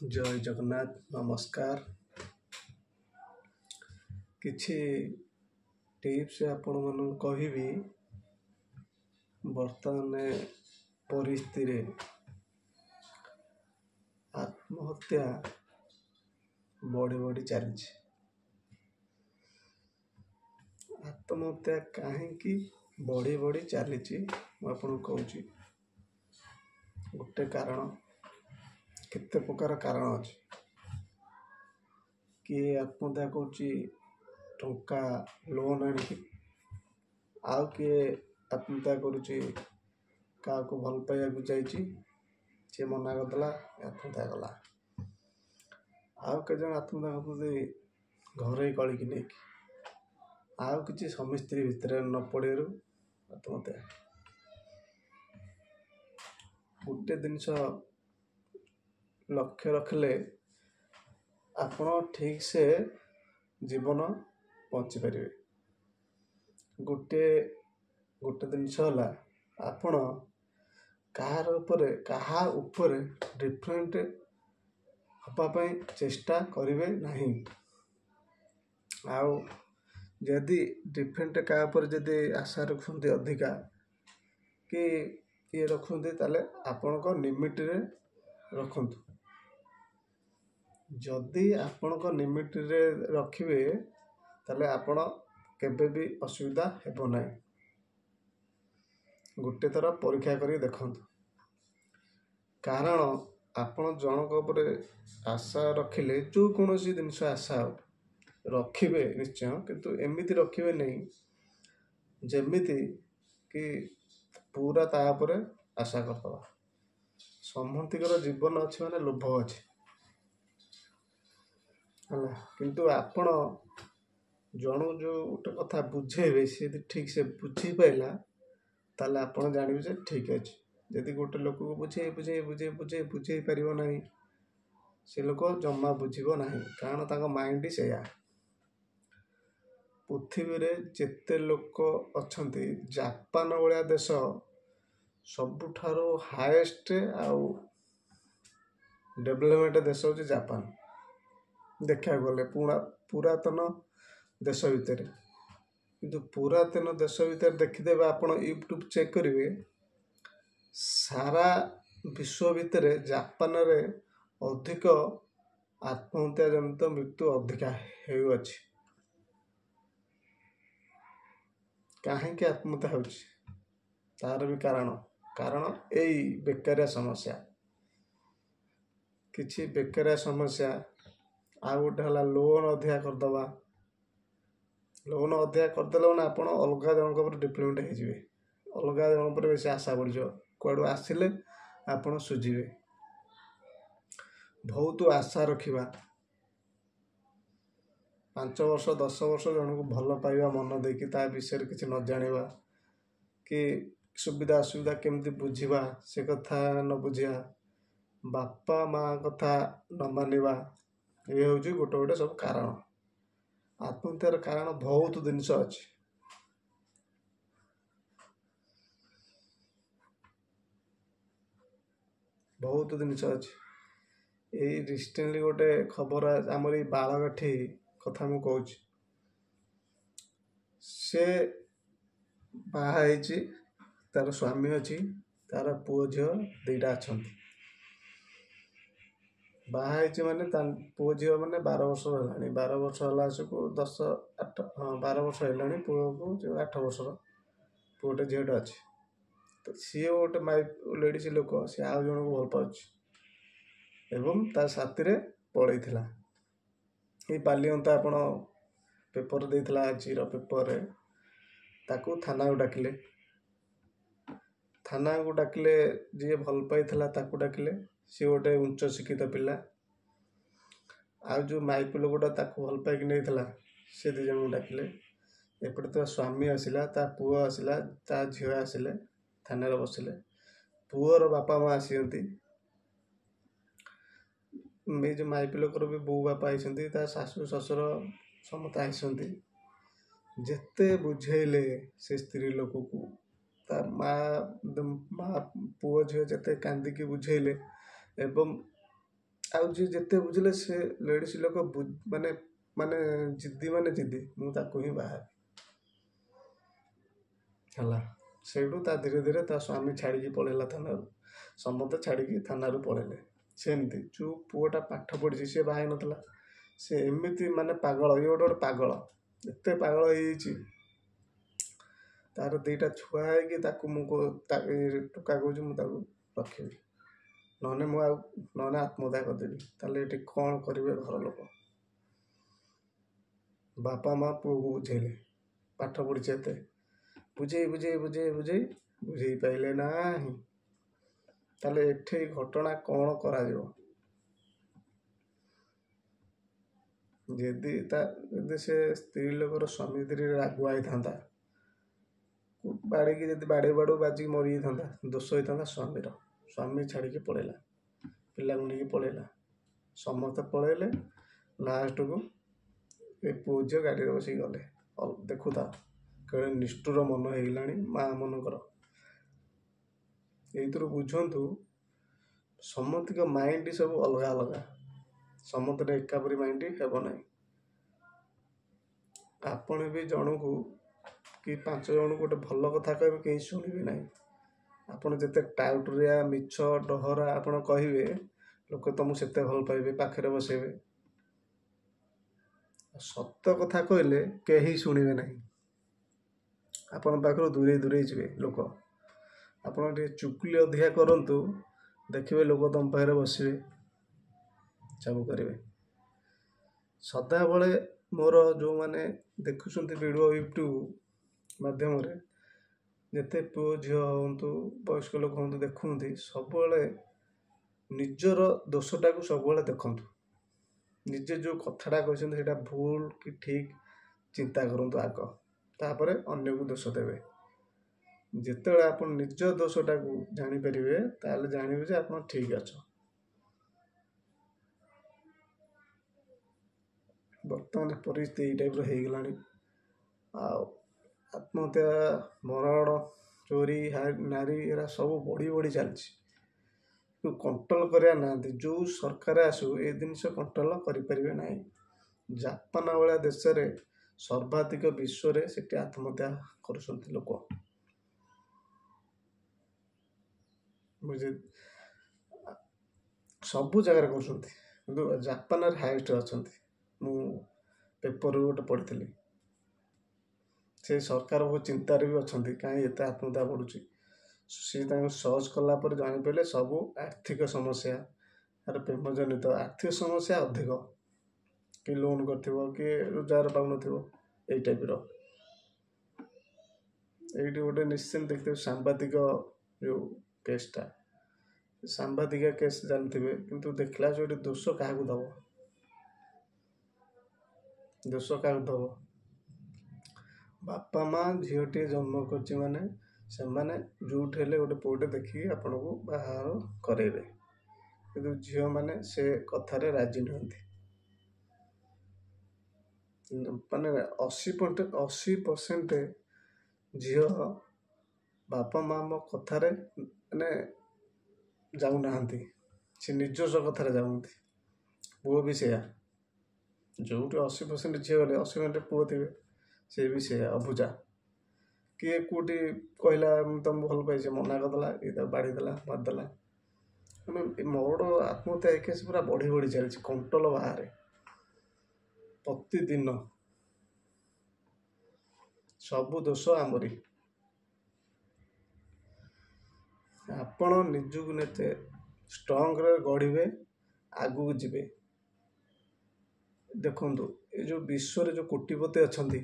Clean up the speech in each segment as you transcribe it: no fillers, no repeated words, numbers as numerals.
जय जगन्नाथ नमस्कार। किछि टिप्स आपण मानू कहिबी वर्तमान परिस्थिति आत्महत्या बढ़ी बढ़ी चली। आत्महत्या कहीं बढ़ी बढ़ी चली कहूँ गोटे कारण केते प्रकार कारण अच्छे। किए आत्महत्या करुच्ची टंका लोन आनिकी, आउ किए आत्महत्या करुच्ची क्या भल पाइबा जाइए सी मना करदेला आत्महत्या कला। आउ के जन आत्महत्या करते घर कलिकी नहीं आउ कि स्वामी स्त्री भितर न पड़ू आत्महत्या। गोटे जिनस लक्ष्य रखले आपण ठीक से जीवन बंची पारे। गोटे गोटे जिनस है आपण कहा ऊपर डिफरेंट हाँपाई चेष्टा करेंगे नहीं। आउ जदि डिफरेंट क्या जदि आशा रखते अधिका कि ये रखते ताले आपण को लिमिट रे रखंतु। जदि आपण को लिमिट रे रखिबे ताले आपण केबे भी असुविधा हेबो नहीं। गोटे थर परीक्षा करी देखंतु, कारण आपण जनक ऊपर आशा रखिले जो कौन सी जिनस आशा रखिबे निश्चय, किंतु एमिति रखिबे नहीं जेमिति कि पूरा तापर आशा करदबा। समंतिकर जीवन अच्छे माने लोभ अच्छे है, किंतु आपण जन जो गोटे कथा बुझेबे सी ठीक से बुझी पाइला ताले आपण जानबे जे ठीक अच्छे। यदि गोटे लोक को बुझे बुझे बुझे बुझे बुझे पार ना से लोक जमा बुझब ना, कारण तांको माइंड से पृथ्वी रे जेते लोक अच्छंती जापान वाला देश सबुठारो हाएस्ट आउ डेवलपमेंट देश हो जापान। देखा गले पुरातन देश भितर, किंतु पुरातन देश भितर देखिदेवे आपण यूट्यूब चेक करेंगे सारा विश्व भितर जापान रे अधिक आत्महत्या जनित मृत्यु अधिका होउछि। कहीं आत्महत्या होउछि तार भी कारण यही बेकारिया समस्या। किछि बेकारिया समस्या आ गोटे है लोन अधिका करदबा। लोन अधिका करदेले मैंने आप अलग जनक डिपेंडेंट हो अलग जन पर बेस आशा बढ़ कड़ू आसिले आपड़ सुझे। बहुत आशा रखा 5 वर्ष 10 वर्ष जन को भल पाइबा मन देकी ता विषय किसी न जाना कि सुविधा असुविधा केमती बुझा से कथा न बुझा बापा माँ कथा न मानिबा ये हूँ गोटे गोटे सब कारण। आत्महत्यार कारण बहुत जिनस अच्छे। बहुत जिनस अच्छे। यही रिसेंटली गोटे खबर आमर बालगाठी कथा मु कहूँ से बाहाई तार स्वामी अच्छी तार पुओ झील 2टा अच्छा बाहाई माने पुओ झील माने 12 वर्ष है 12 वर्ष है 10 8 हाँ 12 वर्ष है पुओ को 8 वर्ष पुओटे झीलटे अच्छे। तो सी गोटे माइ लेडीज लोक सी आउ जन को भल पाँच एवं ता साथी पलैला ये बालिअंता आपण पेपर देता आज पेपर ताकू थाना को डाकिले जी भल पाई ताकू डाकिले सी गोटे उच्च शिक्षित पिला आ जो माइप लोकटा ताकू भल पाई नहीं से 2 जन को डाकिले। एपटे तो स्वामी आसला ता पुओ आसला ता झील आसिले थाना बसिले पुओर बापा माँ आसती जो माइप लोकर भी बो बापा आई शाशु शशुर समस्त आई जेते बुझेले से स्त्री लोक को ता माँ पुओ झील जेते कांदिकी बुझेले एवं ଆଉ ଯିଏ ଯେତେ ବୁଝିଲେ ସେ ଲେଡ଼ିସ୍ ଲୋକ ମାନେ ମାନେ ଜିଦି ମୁଁ ତାକୁ ହିଁ ବାହା ହେଲା। ସେଇଠୁ ତା ଧୀରେ ଧୀରେ ତା ସ୍ୱାମୀ ଛାଡ଼ିକି ପଳେଇଲା ଥାନାରୁ, ସମସ୍ତେ ଛାଡ଼ିକି ଥାନାରୁ ପଳେଇଲେ। ସେମିତି ଯେଉଁ ପୁଅଟା ପାଠ ପଢ଼ିଛି ସେ ବାହା ହେଇନଥିଲା, ସେ ଏମିତି ମାନେ ପାଗଳ, ଇଏ ଗୋଟେ ପାଗଳ, ଏତେ ପାଗଳ ହେଇଯାଇଛି। ତାର 2ଟା ଛୁଆ ହେଇକି ତାକୁ ଟୋକା କହୁଛି ମୁଁ ତାକୁ ରଖିବି, ନହେଲେ ଆତ୍ମହତ୍ୟା କରିଦେବି। ତାହେଲେ ଏଠି କ'ଣ କରିବେ ଘର ଲୋକ? ବାପା ମା ପୁଅକୁ ବୁଝେଇଲେ, ପାଠ ପଢ଼ିଛି ଏତେ, ବୁଝେଇ ପାଇଲେ ନାହିଁ। ତାହେଲେ ଏଠି ଘଟଣା କ'ଣ କରାଯିବ? ଯଦି ସେ ସ୍ତ୍ରୀ ଲୋକର ସ୍ୱାମୀ ସ୍ତ୍ରୀରେ ରାଗୁଆ ହେଇଥାନ୍ତା, ବାଡ଼େଇକି ଯଦି ବାଡ଼େଇ ବାଜିକି ମରିଯାଇଥାନ୍ତା, ଦୋଷ ହେଇଥାନ୍ତା ସ୍ୱାମୀର। ସ୍ୱାମୀ ଛାଡ଼ିକି ପଳେଇଲା, ପିଲାକୁ ନେଇକି ପଳେଇଲା, ସମସ୍ତେ ପଳେଇଲେ। ଲାଷ୍ଟକୁ ଏ ପୁଅ ଝିଅ ଗାଡ଼ିରେ ବସିକି ଗଲେ। ଦେଖୁଥା କେଡ଼େ ନିଷ୍ଠୁର ମନ ହେଇଗଲାଣି ମା' ମାନଙ୍କର। ଏଇଥିରୁ ବୁଝନ୍ତୁ ସମସ୍ତଙ୍କ ମାଇଣ୍ଡ ସବୁ ଅଲଗା ଅଲଗା, ସମସ୍ତଙ୍କର ଏକାପରି ମାଇଣ୍ଡ ହେବ ନାହିଁ। ଆପଣ ବି ଜଣକୁ କି 5 ଜଣଙ୍କୁ ଗୋଟେ ଭଲ କଥା କହିବେ, କେହି ଶୁଣିବେ ନାହିଁ। ଆପଣ ଯେତେ ଟାଉଟରିଆ ମିଛ ଡହରା ଆପଣ କହିବେ, ଲୋକ ତମକୁ ସେତେ ଭଲ ପାଇବେ, ପାଖରେ ବସେଇବେ। ସତ କଥା କହିଲେ କେହି ଶୁଣିବେ ନାହିଁ, ଆପଣଙ୍କ ପାଖରୁ ଦୂରେଇ ଯିବେ ଲୋକ। ଆପଣ ଟିକେ ଚୁଗୁଲି ଅଧିକା କରନ୍ତୁ, ଦେଖିବେ ଲୋକ ତମ ପାଖରେ ବସିବେ, ସବୁ କରିବେ। ସଦାବେଳେ ମୋର ଯେଉଁମାନେ ଦେଖୁଛନ୍ତି ଭିଡ଼ିଓ ୟୁଟ୍ୟୁବ୍ ମାଧ୍ୟମରେ, ଯେତେ ପୁଅ ଝିଅ ହୁଅନ୍ତୁ, ବୟସ୍କ ଲୋକ ହୁଅନ୍ତୁ, ଦେଖନ୍ତି, ସବୁବେଳେ ନିଜର ଦୋଷଟାକୁ ସବୁବେଳେ ଦେଖନ୍ତୁ। ନିଜେ ଯେଉଁ କଥାଟା କହିଛନ୍ତି ସେଇଟା ଭୁଲ କି ଠିକ୍ ଚିନ୍ତା କରନ୍ତୁ ଆଗ, ତାପରେ ଅନ୍ୟକୁ ଦୋଷ ଦେବେ। ଯେତେବେଳେ ଆପଣ ନିଜ ଦୋଷଟାକୁ ଜାଣିପାରିବେ, ତାହେଲେ ଜାଣିବେ ଯେ ଆପଣ ଠିକ୍ ଅଛ। ବର୍ତ୍ତମାନ ପରିସ୍ଥିତି ଏଇ ଟାଇପ୍ର ହେଇଗଲାଣି। ଆଉ ଆତ୍ମହତ୍ୟା, ମରଣ, ଚୋରି, ନାରୀ, ଏରା ସବୁ ବଢ଼ି ଚାଲିଛି। କଣ୍ଟ୍ରୋଲ କରିବା ନାହାନ୍ତି। ଯେଉଁ ସରକାର ଆସୁ ଏ ଜିନିଷ କଣ୍ଟ୍ରୋଲ କରିପାରିବେ ନାହିଁ। ଜାପାନ ଭଳିଆ ଦେଶରେ ସର୍ବାଧିକ ବିଶ୍ୱରେ ସେଠି ଆତ୍ମହତ୍ୟା କରୁଛନ୍ତି ଲୋକ। ସବୁ ଜାଗାରେ କରୁଛନ୍ତି, କିନ୍ତୁ ଜାପାନରେ ହାଇଏଷ୍ଟ ଅଛନ୍ତି। ମୁଁ ପେପରରୁ ଗୋଟେ ପଢ଼ିଥିଲି। ସେ ସରକାର ବହୁତ ଚିନ୍ତାରେ ବି ଅଛନ୍ତି, କାହିଁ ଏତେ ଆତ୍ମହତ୍ୟା ବଢ଼ୁଛି। ସେ ତାଙ୍କୁ ସର୍ଚ୍ଚ କଲା ପରେ ଜାଣିପାରିଲେ ସବୁ ଆର୍ଥିକ ସମସ୍ୟା, ତାର ପ୍ରେମଜନିତ ଆର୍ଥିକ ସମସ୍ୟା ଅଧିକ। କି ଲୋନ୍ କରିଥିବ, କି ରୋଜଗାର ପାଉନଥିବ, ଏଇ ଟାଇପ୍ର। ଏଇଠି ଗୋଟେ ନିଶ୍ଚିନ୍ତ ଦେଖିଥିବେ ସାମ୍ବାଦିକ ଯେଉଁ କେସ୍ଟା, ସାମ୍ବାଦିକା କେସ୍ ଜାଣିଥିବେ, କିନ୍ତୁ ଦେଖିଲା ଏଠି ଦୋଷ କାହାକୁ ଦେବ? ବାପା ମା ଝିଅଟିଏ ଜନ୍ମ କରିଛି ମାନେ ସେମାନେ ଯେଉଁଠି ହେଲେ ଗୋଟେ ପୁଅଟେ ଦେଖିକି ଆପଣଙ୍କୁ ବାହାଘର କରେଇବେ, କିନ୍ତୁ ଝିଅମାନେ ସେ କଥାରେ ରାଜି ନୁହନ୍ତି। ମାନେ 80% ଝିଅ ବାପା ମାଙ୍କ କଥାରେ ମାନେ ଯାଉନାହାନ୍ତି, ସେ ନିଜସ୍ୱ କଥାରେ ଯାଉନାହାନ୍ତି। ପୁଅ ବି ସେଇଆ, ଯେଉଁଠି 80% ଝିଅ ଗଲେ 80% ପୁଅ ଥିବେ, ସେ ବି ସେଇଆ ଅବୁଝା। କିଏ କେଉଁଠି କହିଲା ମୁଁ ତମକୁ ଭଲ ପାଇଛି, ମନା କରିଦେଲା, ଇଏ ତାକୁ ବାଡ଼ିଦେଲା, ମାରିଦେଲା। ମାନେ ମୋର ଆତ୍ମହତ୍ୟା ଏ କେସ୍ ପୁରା ବଢ଼ି ଚାଲିଛି, କଣ୍ଟ୍ରୋଲ ବାହାରେ। ପ୍ରତିଦିନ ସବୁ ଦୋଷ ଆମରି। ଆପଣ ନିଜକୁ ନେତେ ଷ୍ଟ୍ରଙ୍ଗରେ ଗଢ଼ିବେ, ଆଗକୁ ଯିବେ। ଦେଖନ୍ତୁ ଏ ଯେଉଁ ବିଶ୍ୱରେ ଯେଉଁ କୋଟିପତି ଅଛନ୍ତି,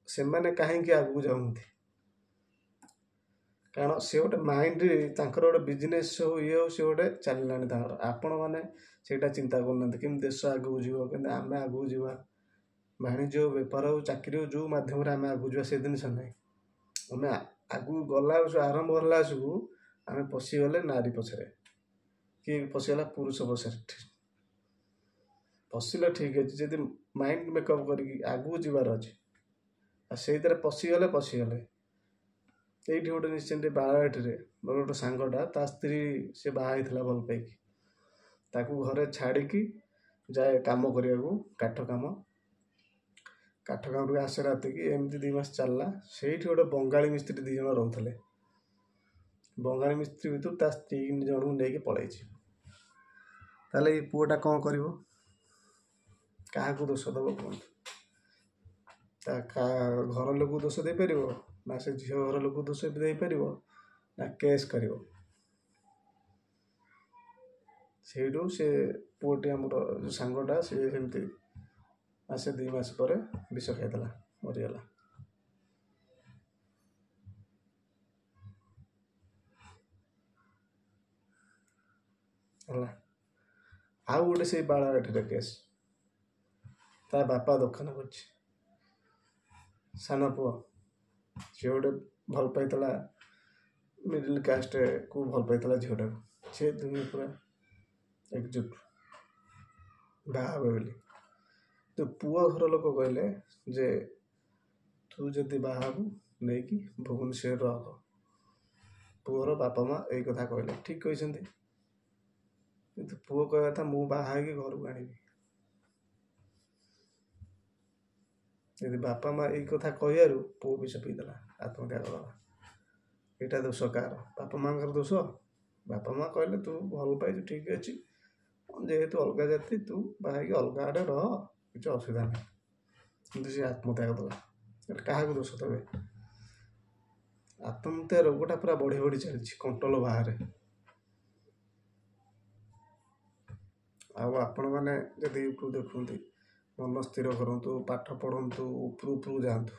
ସେମାନେ କାହିଁକି ଆଗକୁ ଯାଉଛନ୍ତି? କାରଣ ସେ ଗୋଟେ ମାଇଣ୍ଡ, ତାଙ୍କର ଗୋଟେ ବିଜନେସ୍ ହଉ, ଇଏ ହଉ, ସେ ଗୋଟେ ଚାଲିଲାଣି ତାଙ୍କର। ଆପଣମାନେ ସେଇଟା ଚିନ୍ତା କରୁନାହାନ୍ତି, କେମିତି ଦେଶ ଆଗକୁ ଯିବ, କେମିତି ଆମେ ଆଗକୁ ଯିବା। ବାଣିଜ୍ୟ ହଉ, ବେପାର ହଉ, ଚାକିରି ହଉ, ଯେଉଁ ମାଧ୍ୟମରେ ଆମେ ଆଗକୁ ଯିବା, ସେ ଜିନିଷ ନାହିଁ। ଆମେ ଆଗକୁ ଗଲା ଆରମ୍ଭ ହେଲା ବେଳକୁ ଆମେ ପଶିଗଲେ ନାରୀ ପଛରେ, କିଏ ପଶିଗଲା ପୁରୁଷ ପଛରେ। ପଶିଲେ ଠିକ୍ ଅଛି, ଯଦି ମାଇଣ୍ଡ ମେକଅପ୍ କରିକି ଆଗକୁ ଯିବାର ଅଛି, ଆଉ ସେଇଥିରେ ପଶିଗଲେ। ଏଇଠି ଗୋଟେ ନିଶ୍ଚିନ୍ତ ବାଳଘାଟରେ ମୋର ଗୋଟେ ସାଙ୍ଗଟା, ତା ସ୍ତ୍ରୀ ସେ ବାହା ହେଇଥିଲା ଭଲ ପାଇକି, ତାକୁ ଘରେ ଛାଡ଼ିକି ଯାଏ କାମ କରିବାକୁ, କାଠ କାମରୁ ଆସେ ରାତିକି। ଏମିତି 2 ମାସ ଚାଲିଲା। ସେଇଠି ଗୋଟେ ବଙ୍ଗାଳୀ ମିସ୍ତ୍ରୀ 2 ଜଣ ରହୁଥିଲେ। ବଙ୍ଗାଳୀ ମିସ୍ତ୍ରୀ ଭିତରୁ ତା ସ୍ତ୍ରୀ ଜଣଙ୍କୁ ନେଇକି ପଳେଇଛି। ତାହେଲେ ଏଇ ପୁଅଟା କ'ଣ କରିବ? କାହାକୁ ଦୋଷ ଦେବ କୁହନ୍ତୁ? ତା ଘର ଲୋକକୁ ଦୋଷ ଦେଇପାରିବ ନା ସେ ଝିଅ ଘର ଲୋକକୁ ଦୋଷ ଦେଇପାରିବ ନା କେସ୍ କରିବ? ସେଇଠୁ ସେ ପୁଅଟି ଆମର ଯେଉଁ ସାଙ୍ଗଟା ସିଏ ସେମିତି 2 ମାସ ପରେ ବିଷ ଖାଇଦେଲା, ମରିଗଲା। ହେଲା। ଆଉ ଗୋଟେ ସେଇ ବାଳାଘାଟରେ କେସ୍। ତା ବାପା ଦୋକାନ କରିଛି। ସାନ ପୁଅ ସିଏ ଗୋଟେ ଭଲ ପାଇଥିଲା, ମିଡ଼ିଲ୍ କାଷ୍ଟକୁ ଭଲ ପାଇଥିଲା ଝିଅଟାକୁ। ସେ ଦୁନିଆ ପୁରା ଏକଜୁଟ ବାହା ହେବେ ବୋଲି। ତ ପୁଅ ଘର ଲୋକ କହିଲେ ଯେ ତୁ ଯଦି ବାହା ହେବୁ ନେଇକି ଭୁବନେଶ୍ୱର ରହ। ପୁଅର ବାପା ମା' ଏଇ କଥା କହିଲେ। ଠିକ୍ କହିଛନ୍ତି। କିନ୍ତୁ ପୁଅ କହିବା କଥା ମୁଁ ବାହା ହେଇକି ଘରକୁ ଆଣିବି। ଯଦି ବାପା ମା' ଏଇ କଥା କହିବାରୁ ପୁଅ ବିଷ ପିଇଦେଲା, ଆତ୍ମହତ୍ୟା କରିଦେଲା। ଏଇଟା ଦୋଷ କାହାର? ବାପା ମା'ଙ୍କର ଦୋଷ? ବାପା ମା' କହିଲେ ତୁ ଭଲ ପାଇଛୁ ଠିକ୍ ଅଛି, ଯେହେତୁ ଅଲଗା ଜାତି ତୁ ବାହା ହେଇକି ଅଲଗା ଆଡ଼େ ରହ, କିଛି ଅସୁବିଧା ନାହିଁ। କିନ୍ତୁ ସେ ଆତ୍ମହତ୍ୟା କରିଦେଲା। ଏଟା କାହାକୁ ଦୋଷ ଦେବେ? ଆତ୍ମହତ୍ୟା ରୋଗଟା ପୁରା ବଢ଼ି ବଢ଼ି ଚାଲିଛି, କଣ୍ଟ୍ରୋଲ ବାହାରେ। ଆଉ ଆପଣମାନେ ଯଦି ୟୁଟ୍ୟୁବ୍ ଦେଖନ୍ତି, ମନ ସ୍ଥିର କରନ୍ତୁ, ପାଠ ପଢ଼ନ୍ତୁ, ଉପରକୁ ଯାଆନ୍ତୁ।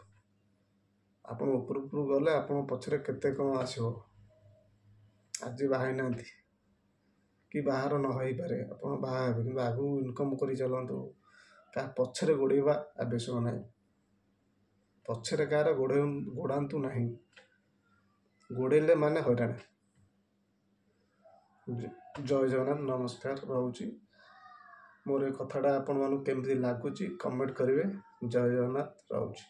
ଆପଣ ଉପରକୁ ଗଲେ ଆପଣଙ୍କ ପଛରେ କେତେ କ'ଣ ଆସିବ। ଆଜି ବାହା ହେଇନାହାନ୍ତି କି ବାହାର ନ ହେଇପାରେ, ଆପଣ ବାହା ହେବେ, କିନ୍ତୁ ଆଗକୁ ଇନକମ୍ କରି ଚାଲନ୍ତୁ। କାହା ପଛରେ ଗୋଡ଼େଇବା ଆବଶ୍ୟକ ନାହିଁ। ପଛରେ କାହାର ଗୋଡ଼ାନ୍ତୁ ନାହିଁ। ଗୋଡ଼େଇଲେ ମାନେ ହଇରାଣ। ଜୟ ଜଗନ୍ନାଥ, ନମସ୍କାର, ରହୁଛି। ମୋର ଏ କଥାଟା ଆପଣମାନଙ୍କୁ କେମିତି ଲାଗୁଛି କମେଣ୍ଟ କରିବେ। ଜୟ ଜଗନ୍ନାଥ, ରହୁଛି।